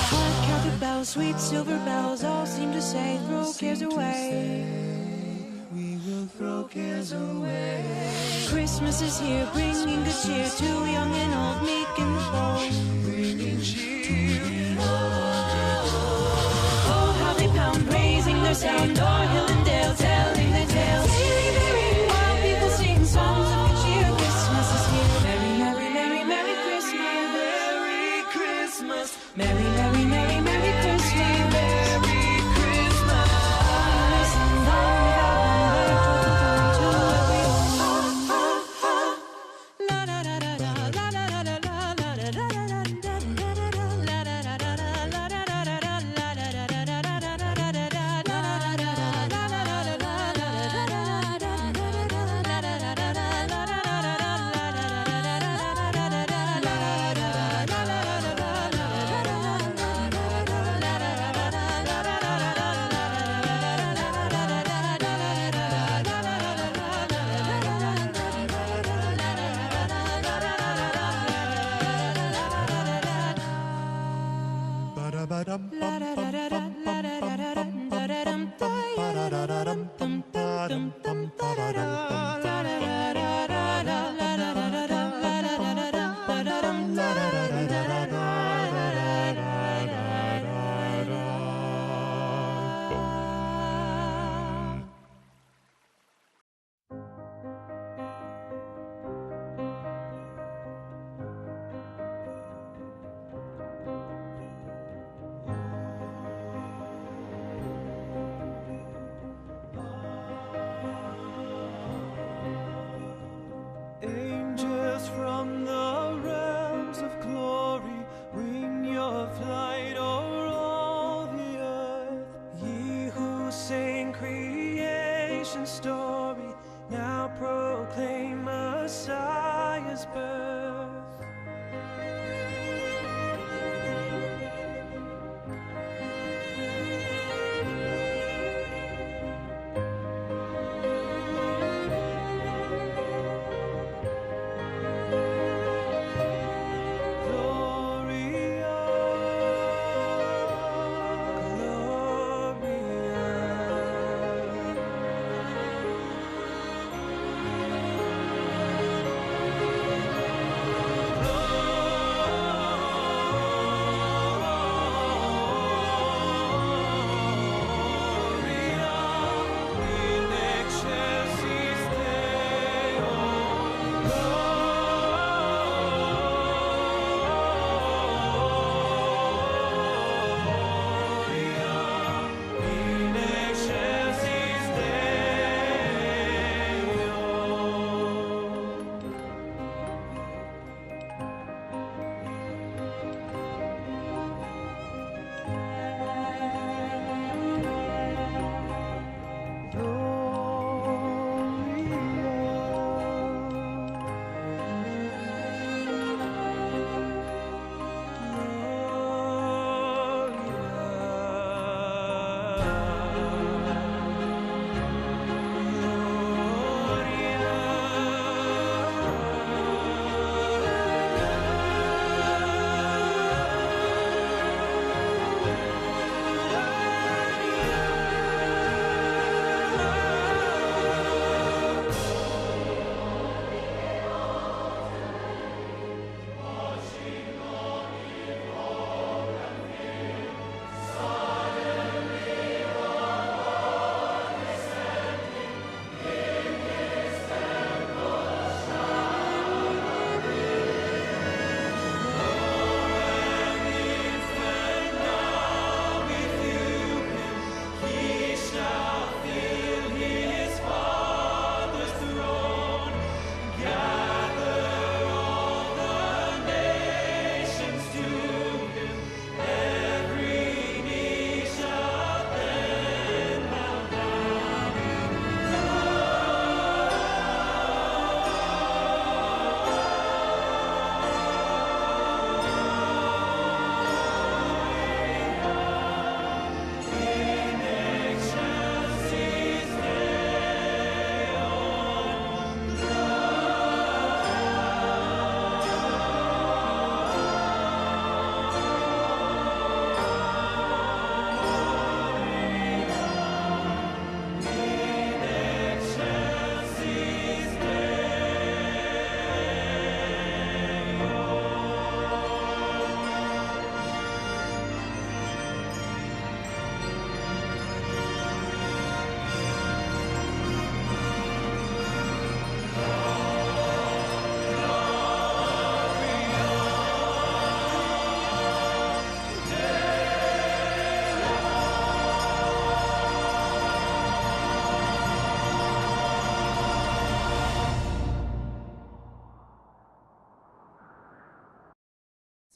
Speaker 8: Hard-counted bells, sweet silver bells, all seem to say, throw cares away. We will throw cares away. Christmas is here, bringing good cheer to young and old, meek and bold. Bringing cheer. Oh, how they pound, raising their sound, o'er hill and dale, telling their tales. Merry, merry, while people sing songs of good cheer. Christmas is here. Merry, merry, merry, merry Christmas. Merry Christmas. Merry, merry, merry, merry Christmas. Merry Christmas. Listen, long without to everyone. La da da da da, la da da da da, la da da da da, la da da da da, la da da da da, la da da da da, la da da da da, la da da da da, la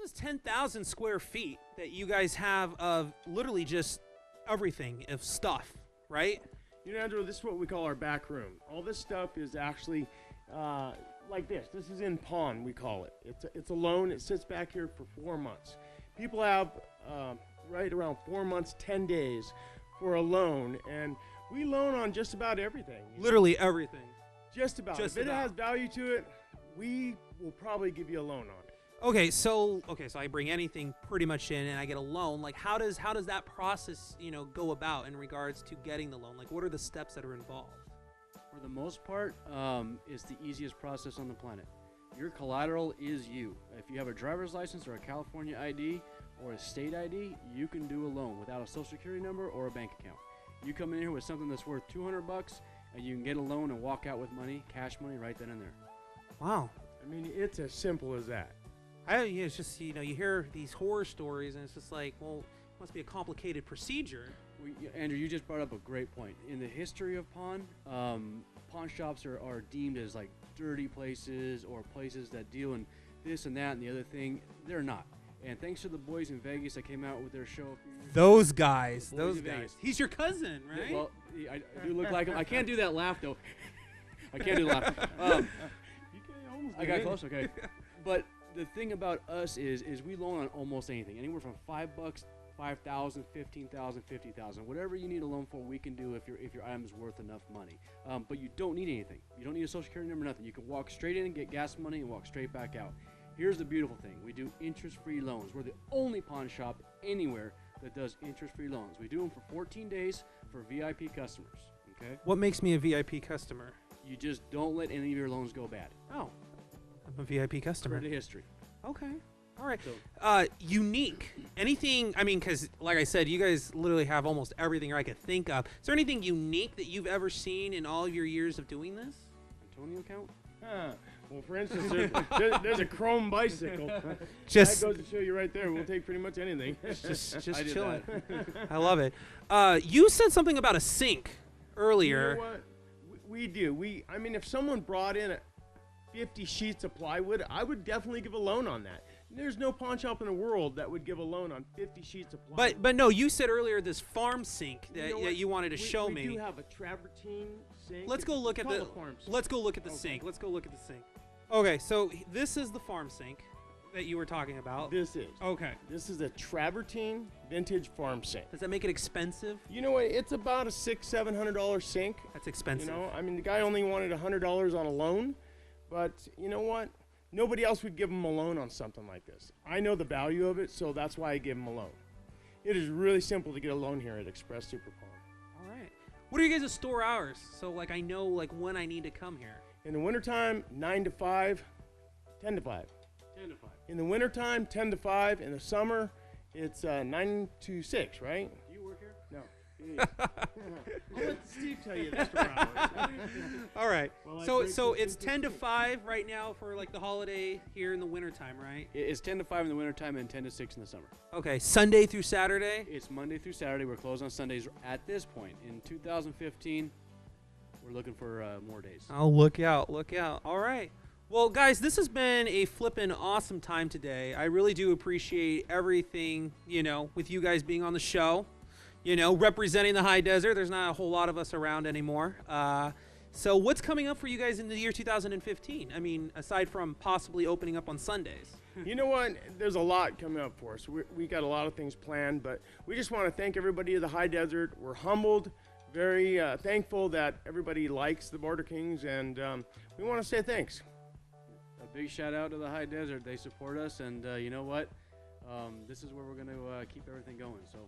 Speaker 1: This is 10,000 square feet that you guys have of literally just everything of stuff, right?
Speaker 3: You know, Andrew, this is what we call our back room. All this stuff is actually like this. This is in pawn, we call it. It's a loan. It sits back here for 4 months. People have right around 4 months, 10 days for a loan, and we loan on just about everything.
Speaker 1: Literally everything.
Speaker 3: Just about.
Speaker 1: Just
Speaker 3: if it
Speaker 1: about.
Speaker 3: has value to it, we will probably give you a loan on it.
Speaker 1: Okay, so I bring anything pretty much in and I get a loan. Like how does that process, go about in regards to getting the loan? Like what are the steps that are involved?
Speaker 4: For the most part, it's the easiest process on the planet. Your collateral is you. If you have a driver's license or a California ID or a state ID, you can do a loan without a social security number or a bank account. You come in here with something that's worth $200 and you can get a loan and walk out with money, cash money right then and there.
Speaker 1: Wow.
Speaker 3: I mean, it's as simple as that.
Speaker 1: It's just, you hear these horror stories and it's just like, well, it must be a complicated procedure.
Speaker 4: Andrew, you just brought up a great point. In the history of pawn shops are deemed as like dirty places or places that deal in this and that and the other thing. They're not. And thanks to the boys in Vegas that came out with their show.
Speaker 1: Those guys.
Speaker 4: Vegas.
Speaker 1: He's your cousin, right?
Speaker 4: Yeah, well, I do look like him. I can't do that laugh though. I can't do the laugh. I got close. Okay, but the thing about us is we loan on almost anything, anywhere from $5, 5,000, 15,000, 50,000, whatever you need a loan for, we can do if your item is worth enough money. But you don't need anything. You don't need a social security number, nothing. You can walk straight in and get gas money and walk straight back out. Here's the beautiful thing: we do interest-free loans. We're the only pawn shop anywhere that does interest-free loans. We do them for 14 days for VIP customers. Okay.
Speaker 1: What makes me a VIP customer?
Speaker 4: You just don't let any of your loans go bad.
Speaker 1: Oh, I'm a VIP customer.
Speaker 4: For the history.
Speaker 1: Okay. All right.
Speaker 4: So,
Speaker 1: unique. Anything, because like I said, you guys literally have almost everything I could think of. Is there anything unique that you've ever seen in all of your years of doing this?
Speaker 4: Antonio count?
Speaker 3: Well, for instance, there's a chrome bicycle.
Speaker 1: Just
Speaker 3: that goes to show you right there. We'll take pretty much anything.
Speaker 1: just chilling. I love it. You said something about a sink earlier.
Speaker 3: You know what? We do. If someone brought in 50 sheets of plywood, I would definitely give a loan on that. There's no pawn shop in the world that would give a loan on 50 sheets of plywood.
Speaker 1: But no, you said earlier this farm sink that you wanted to show me.
Speaker 3: We do have a travertine sink.
Speaker 1: Let's go look at the
Speaker 3: farm sink.
Speaker 1: Let's go look at the sink. Let's go look at the sink. Okay, so this is the farm sink that you were talking about.
Speaker 3: This is.
Speaker 1: Okay.
Speaker 3: This is a travertine vintage farm sink.
Speaker 1: Does that make it expensive?
Speaker 3: You know what? It's about a $600-700 sink.
Speaker 1: That's expensive.
Speaker 3: The guy only wanted $100 on a loan, but you know what? Nobody else would give him a loan on something like this. I know the value of it, so that's why I give him a loan. It is really simple to get a loan here at Express Super Pawn.
Speaker 1: All right. What are you guys' store hours? So I know when I need to come here.
Speaker 3: In the wintertime, 9 to 5, 10 to 5.
Speaker 4: 10 to 5.
Speaker 3: In the wintertime, 10 to 5. In the summer, it's 9 to 6, right?
Speaker 4: Do you work here?
Speaker 3: No. I'll let Steve tell you the store hours.
Speaker 1: All right.
Speaker 3: Well,
Speaker 1: so it's 10 to 5 right now for the holiday here in the wintertime, right?
Speaker 4: It's 10 to 5 in the wintertime and 10 to 6 in the summer.
Speaker 1: Okay. Sunday through Saturday?
Speaker 4: It's Monday through Saturday. We're closed on Sundays at this point. In 2015, we're looking for more days.
Speaker 1: Oh, look out. All right. Well, guys, this has been a flippin' awesome time today. I really do appreciate everything, with you guys being on the show. Representing the high desert. There's not a whole lot of us around anymore. So what's coming up for you guys in the year 2015? Aside from possibly opening up on Sundays.
Speaker 3: You know what? There's a lot coming up for us. We got a lot of things planned, but we just want to thank everybody of the high desert. We're humbled, very thankful that everybody likes the Barter Kings, and we want to say thanks.
Speaker 4: A big shout out to the high desert. They support us, and you know what? This is where we're going to keep everything going. So.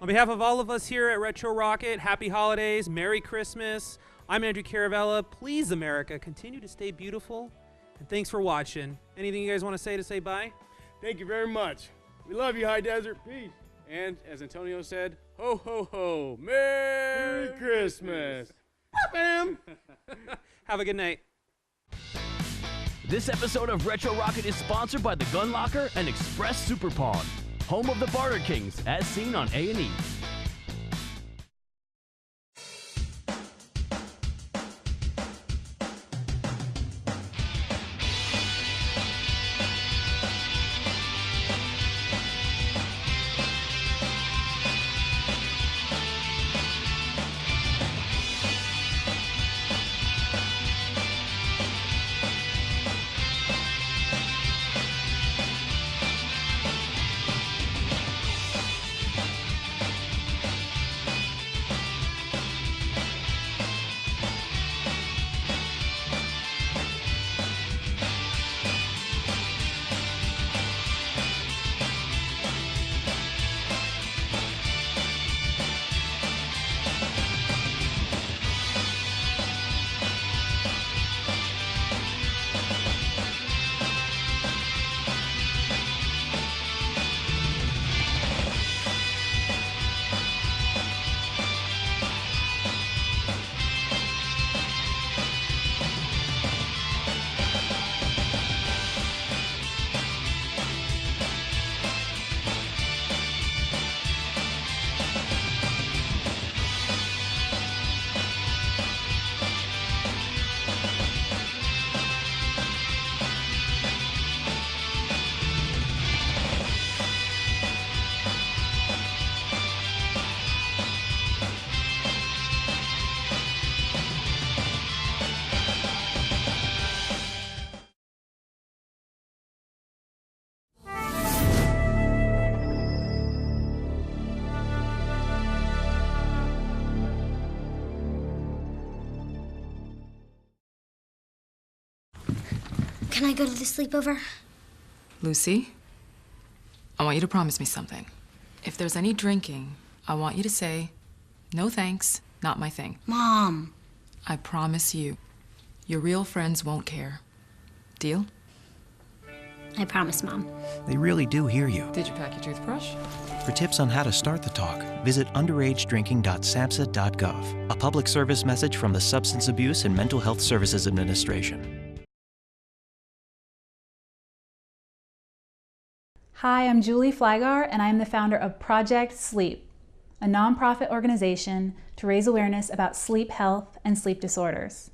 Speaker 1: On behalf of all of us here at Retro Rocket, happy holidays, Merry Christmas. I'm Andrew Caravella. Please, America, continue to stay beautiful. And thanks for watching. Anything you guys want to say bye?
Speaker 3: Thank you very much. We love you, High Desert. Peace.
Speaker 4: And as Antonio said, ho, ho, ho, Merry
Speaker 3: Christmas.
Speaker 1: Bam! Have a good night.
Speaker 2: This episode of Retro Rocket is sponsored by the Gun Locker and Express Super Pawn, home of the Barter Kings, as seen on A&E.
Speaker 5: Can I go to the sleepover?
Speaker 9: Lucy, I want you to promise me something. If there's any drinking, I want you to say, "No thanks, not my thing."
Speaker 5: Mom.
Speaker 9: I promise you, your real friends won't care. Deal?
Speaker 5: I promise, Mom.
Speaker 10: They really do hear you.
Speaker 9: Did you pack your toothbrush?
Speaker 10: For tips on how to start the talk, visit underagedrinking.samhsa.gov. A public service message from the Substance Abuse and Mental Health Services Administration.
Speaker 11: Hi, I'm Julie Flygar, and I'm the founder of Project Sleep, a nonprofit organization to raise awareness about sleep health and sleep disorders.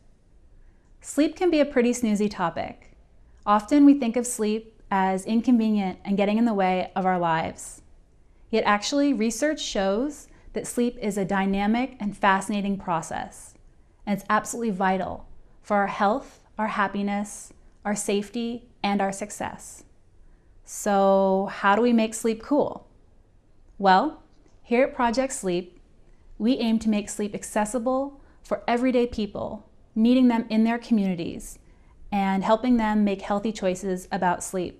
Speaker 11: Sleep can be a pretty snoozy topic. Often we think of sleep as inconvenient and getting in the way of our lives. Yet actually, research shows that sleep is a dynamic and fascinating process, and it's absolutely vital for our health, our happiness, our safety, and our success. So how do we make sleep cool? Well, here at Project Sleep, we aim to make sleep accessible for everyday people, meeting them in their communities and helping them make healthy choices about sleep.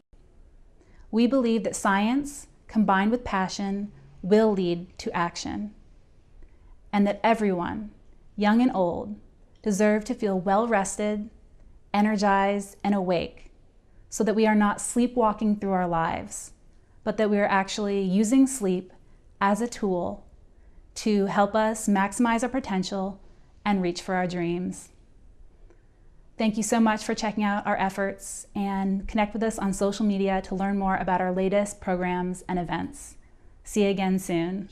Speaker 11: We believe that science, combined with passion, will lead to action, and that everyone, young and old, deserve to feel well-rested, energized, and awake, so that we are not sleepwalking through our lives, but that we are actually using sleep as a tool to help us maximize our potential and reach for our dreams. Thank you so much for checking out our efforts, and connect with us on social media to learn more about our latest programs and events. See you again soon.